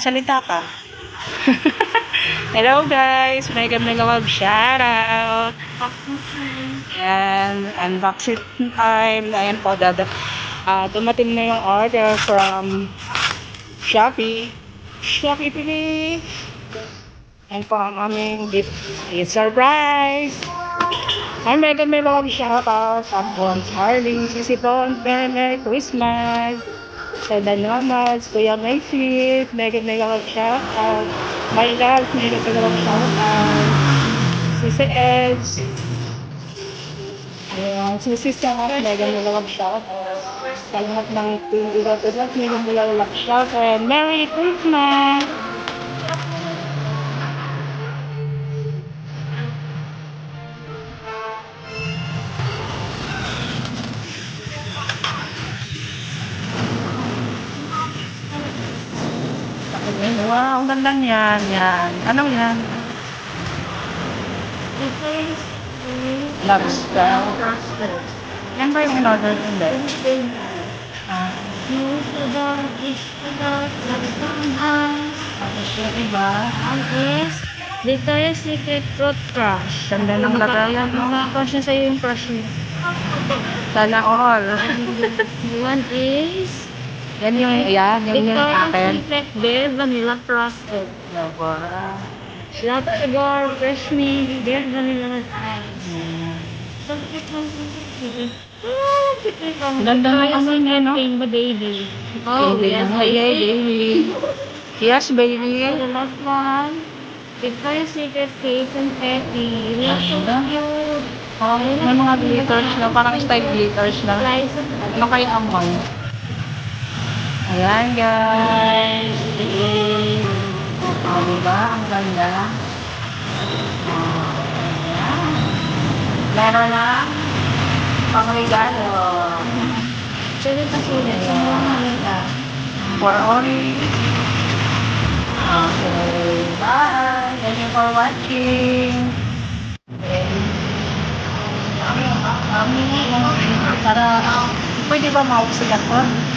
Magsalita ka. Hello guys, mega love shoutout. And unboxing time. Ayan po, dumating na yung order from Shopee. Shopee Pili. Ayan po ang aming surprise. I'm mega love shoutout. Tapos Harling, Sisipon, Merry Christmas. Sa Danomas, Kuya Mayfield, mega love shoutout. My love, mega love shoutout. Sisi Edge. Ayan, Sisi Sarah, mega love shoutout. Sa lahat ng pinag-iwag, mega love shoutout. Merry Christmas! Wow, ang ganda niyan. Yan. Anong yan? Lobster. Yan ba yung in-order ko? Hindi. Tapos yung iba. Ang is Victoria's Secret Fruit Crush. Ganda ng lagayan. Makakrush na sa'yo yung crush mo. Sana all. One is Yan yung Victoria's akin. Secret Bear Vanilla Frosted. Diba? Lahat Agar Fresh Me Bear Vanilla Ice. Ganda ng ano niya, no? King baby. Yes, baby. Yes, baby. The last one, Victoria's Secret Cake and Petty. It's so cute. May mga glitters na, parang style glitters na. Slice of Ano kaya amoy? Ayan, guys. Diba? Ang ganda. Ayan. Meron na pang-regalo. Pwede pa sila sa mga halita. For only. Okay. Bye. Thank you for watching. Para, pwede ba mausap ako?